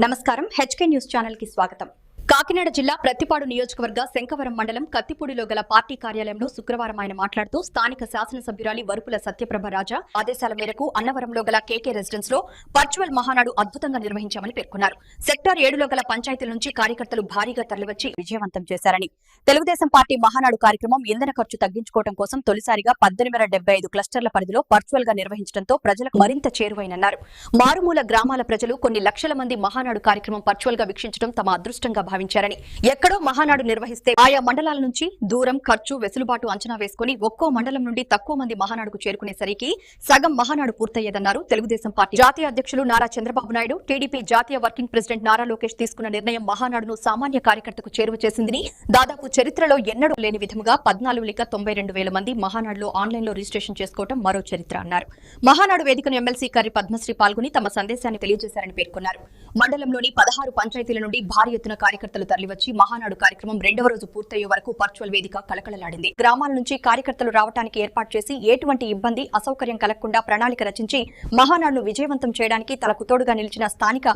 నమస్కారం HK news channel కి స్వాగతం. కాకినాడ జిల్లా ప్రత్తిపాడు నియోజకవర్గ శంకవరం మండలం కత్తిపూడిలో గల పార్టీ కార్యాలయంలో శుక్రవారం ఆయన మాట్లాడుతూ స్థానిక శాసనసభ్యురాలి వరుపుల సత్యప్రభ రాజా ఆదేశాల మేరకు అన్నవరంలో గల కేకే రెసిడెన్స్ లో వర్చువల్ మహానాడు అద్భుతంగా నిర్వహించామని పేర్కొన్నారు. సెక్టార్ 7లో గల పంచాయతీల నుంచి కార్యకర్తలు భారీగా తరలివచ్చి విజయవంతం చేశారని, తెలుగుదేశం పార్టీ మహానాడు కార్యక్రమం ఇంధన ఖర్చు తగ్గించుకోవడం కోసం తొలిసారిగా 1875 క్లస్టర్ల పరిధిలో వర్చువల్ గా నిర్వహించడంతో ప్రజలకు మరింత చేరువైనన్నారు. మారుమూల గ్రామాల ప్రజలు కొన్ని లక్షల మంది మహానాడు కార్యక్రమం వర్చువల్ గా వీక్షించడం తమ అదృష్టంగా భావించారని, ఎక్కడో మహానాడు నిర్వహిస్తే ఆయా మండలాల నుంచి దూరం, ఖర్చు, వెసులుబాటు అంచనా వేసుకుని ఒక్కో మండలం నుండి తక్కువ మంది మహానాడుకు చేరుకునేసరికి సగం మహానాడు పూర్తయ్యేదన్నారు. తెలుగుదేశం పార్టీ జాతీయ అధ్యక్షులు నారా చంద్రబాబు నాయుడు, టీడీపీ జాతీయ వర్కింగ్ ప్రెసిడెంట్ నారా లోకేష్ తీసుకున్న నిర్ణయం మహానాడును సామాన్య కార్యకర్తకు చేరువ చేసిందని, దాదాపు చరిత్రలో ఎన్నడూ లేని విధంగా 14,92,000 మంది మహానాడులో ఆన్లైన్ లో రిజిస్ట్రేషన్ చేసుకోవడం మరో చరిత్ర అన్నారు. మహానాడు వేదికను ఎమ్మెల్సీ కర్రి పద్మశ్రీ పాల్గొని తమ సందేశాన్ని తెలియజేశారని పేర్కొన్నారు. మండలంలోని 16 పంచాయతీల నుండి భారీ ఎత్తున కార్యకర్తలు తరలివచ్చి మహానాడు కార్యక్రమం 2వ రోజు పూర్తయ్యే వరకు వర్చువల్ వేదిక కలకలలాడింది. గ్రామాల నుంచి కార్యకర్తలు రావడానికి ఏర్పాటు చేసి ఎటువంటి ఇబ్బంది, అసౌకర్యం కలగకుండా ప్రణాళిక రచించి మహానాడును విజయవంతం చేయడానికి తనకు తోడుగా నిలిచిన స్థానిక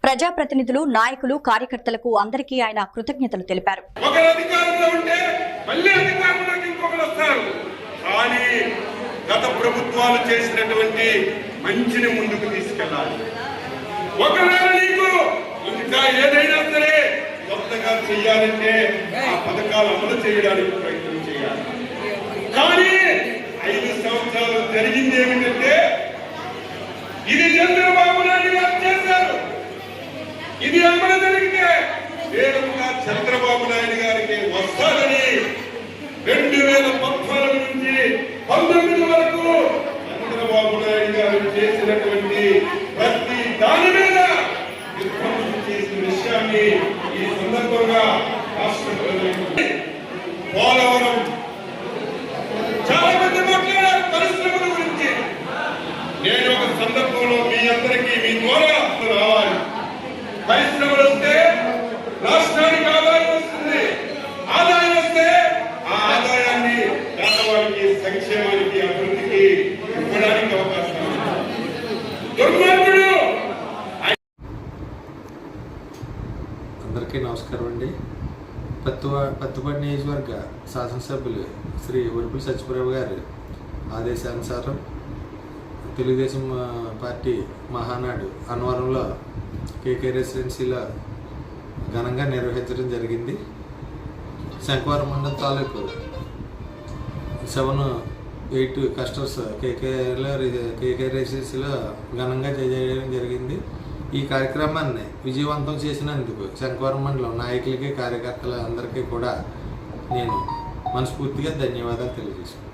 ప్రజాప్రతినిధులు, నాయకులు, కార్యకర్తలకు అందరికీ ఆయన కృతజ్ఞతలు తెలిపారు. గత ప్రభుత్వాలు చేసినటువంటి మంచిని ముందుకు తీసుకెళ్ళాలి. ఒకవేళ నీకు ఇంకా ఏదైనా సరే కొత్తగా చెయ్యాలంటే ఆ పథకాలు అమలు చేయడానికి ప్రయత్నం చేయాలి. కానీ 5 సంవత్సరాలు జరిగింది ఏమిటంటే, ఇది చంద్రబాబు నాయుడు గారు చేశారు. ఇది అమలు జరిగితే వేగంగా చంద్రబాబు నాయుడు గారికి వస్తారని 2014 నుంచి 19 వరకు చంద్రబాబు నాయుడు గారు చేసినటువంటి ప్రతి దాని మీద విధ్వంసం చేసిన విషయాన్ని ఈ సందర్భంగా రాష్ట్ర ప్రజలకు పోలవరం చాలా మంది మాట్లాడారు పరిశ్రమల గురించి. నేను ఒక సందర్భంలో మీ అందరికీ మీ ద్వారా రావాలి. పరిశ్రమలు వస్తే రాష్ట్రానికి ఆదాయం వస్తుంది. ఆదాయం వస్తే ఆ ఆదాయాన్ని పేదవాడికి, సంక్షేమానికి, అభివృద్ధికి ఇవ్వడానికి అవకాశం ఉంది. దుర్మార్గుడు. అందరికీ నమస్కారం అండి. పత్తిపాడు నియోజకవర్గ శాసనసభ్యులు శ్రీ వరుపుల సత్యప్రభ గారి ఆదేశానుసారం తెలుగుదేశం పార్టీ మహానాడు అన్నవరంలో కేకే రెసిడెన్సీలో ఘనంగా నిర్వహించడం జరిగింది. శంకవరం మండలం తాలూకు 7-8 క్లస్టర్స్ కేకే రెసిడెన్సీలో ఘనంగా చేయడం జరిగింది. ఈ కార్యక్రమాన్ని విజయవంతం చేసినందుకు శంకవరం మండలం నాయకులకి, కార్యకర్తల అందరికీ కూడా నేను మనస్ఫూర్తిగా ధన్యవాదాలు తెలియజేస్తున్నాను.